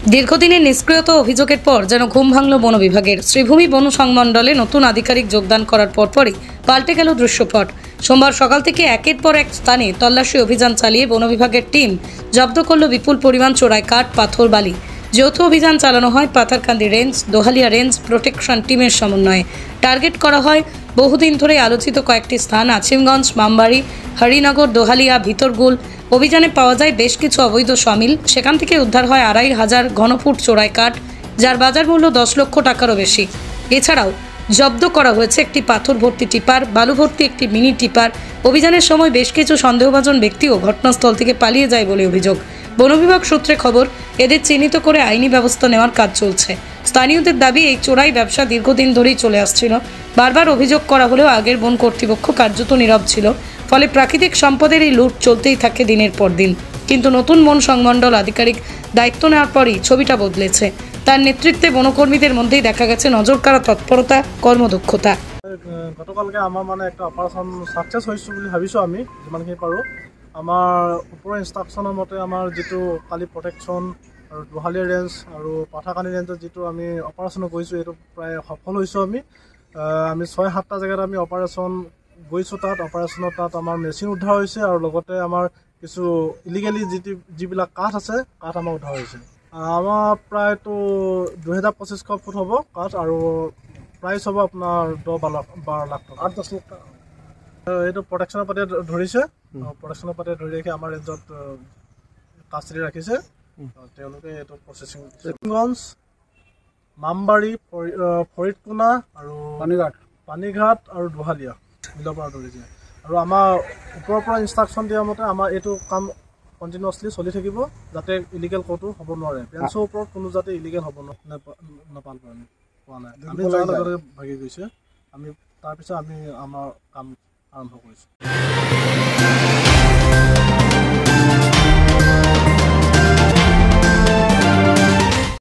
দীর্ঘদিনের নিষ্ক্রিয়তা অভিযোগের পর যেন ঘুম ভাঙল বন বিভাগের। শ্রীভূমি বন সংমণ্ডলে নতুন আধিকারিক যোগদান করার পরপরই পাল্টে গেল দৃশ্যপট। সোমবার সকাল থেকে একের পর এক স্থানে তল্লাশি অভিযান চালিয়ে বন বিভাগের টিম জব্দ করল বিপুল পরিমাণ চোরাই কাঠ, পাথর, বালি। যৌথ অভিযান চালানো হয় পাথারকান্দি রেঞ্জ, দোহালিয়া রেঞ্জ প্রোটেকশন টিমের সমন্বয়ে। টার্গেট করা হয় বহুদিন ধরে আলোচিত কয়েকটি স্থান: আছিমগঞ্জ, মামবাড়ি, হরিনগর, দোহালিয়া, ভিতরগুল। অভিযানে পাওয়া যায় বেশ কিছু অবৈধ সমিল। সেখান থেকে উদ্ধার হয় ২৫০০ ঘনফুট চোরাই কাঠ, যার বাজার মূল্য ১০ লক্ষ টাকারও বেশি। এছাড়াও জব্দ করা হয়েছে একটি পাথর ভর্তি টিপার, বালু ভর্তি একটি মিনি টিপার। অভিযানের সময় বেশ কিছু সন্দেহভাজন ব্যক্তিও ঘটনাস্থল থেকে পালিয়ে যায় বলে অভিযোগ। বন বিভাগ সূত্রে খবর, এদের চিহ্নিত করে আইনি ব্যবস্থা নেওয়ার কাজ চলছে। স্থানীয়দের দাবি, এই চোরাই ব্যবসা দীর্ঘদিন ধরেই চলে আসছিল। বারবার অভিযোগ করা হলেও আগের বন কর্তৃপক্ষ কার্যত নীরব ছিল। ফলে প্রাকৃতিক সম্পদের এই লুট চলতেই থাকে দিনের পর দিন। কিন্তু নতুন বন সংমণ্ডল আধিকারিক দায়িত্ব নেওয়ার পরই ছবিটা বদলেছে। তার নেতৃত্বে বনকর্মীদের মধ্যেই দেখা গেছে নজরকাড়া তৎপরতা, কর্মদক্ষতা। গতকালকে আমার একটা অপারেশন সাকসেস হয়েছে বলে ভাবিছোঁ। আমি যিমানখিনি পাৰোঁ আমাৰ ওপৰৰ ইনষ্ট্ৰাকশ্যনৰ মতে আমাৰ যিটো কালি প্ৰটেকশ্যন আৰু দোহালিয়া ৰেঞ্জ আৰু পাথাৰকান্দি ৰেঞ্জত যিটো আমি অপাৰেশ্যন কৰিছোঁ, এইটো প্ৰায় সফল হৈছোঁ। আমি ৬-৭টা জেগাত আমি অপাৰেশ্যন গৈছোঁ। তাত আমাৰ মেচিন উদ্ধাৰ হৈছে আৰু লগতে আমাৰ কিছু ইলিগেলি যিবিলাক কাঠ আছে, কাঠ আমাৰ উদ্ধাৰ হৈছে। আমাৰ প্ৰায়তো ২,২৫০ ফুট হ'ব কাঠ, আৰু প্ৰাইচ হ'ব আপোনাৰ ১০-১২ লাখ টকা, ৮-১০ লাখ টকা। এইটো প্ৰটেকশ্যনৰ পাতে ধৰিছে। প্ৰটেকশ্যনৰ পাতে ধৰি ৰাখি আমাৰ ৰেঞ্জত কাষ্টডি ৰাখিছে। তেওঁলোকে এইটো প্ৰচেছিং আছিমগঞ্জ, মামবাড়ি, ফৰিদকোনা আৰু পানীঘাট আৰু দোহালিয়া মিলৰ পৰা ধৰিছে। আৰু আমাৰ ওপৰৰ পৰা ইনষ্ট্ৰাকশ্যন দিয়া মতে আমাৰ এইটো কাম কণ্টিনিউৱাছলি চলি থাকিব, যাতে ইলিগেল ক'তো হ'ব নোৱাৰে। বেঞ্চৰ ওপৰত কোনো যাতে ইলিগেল হ'ব নাপাল পোৱা নাই। আমি যোৱাৰ লগে লগে ভাগি গৈছে। আমি তাৰপিছত আমাৰ কাম আৰম্ভ কৰিছোঁ।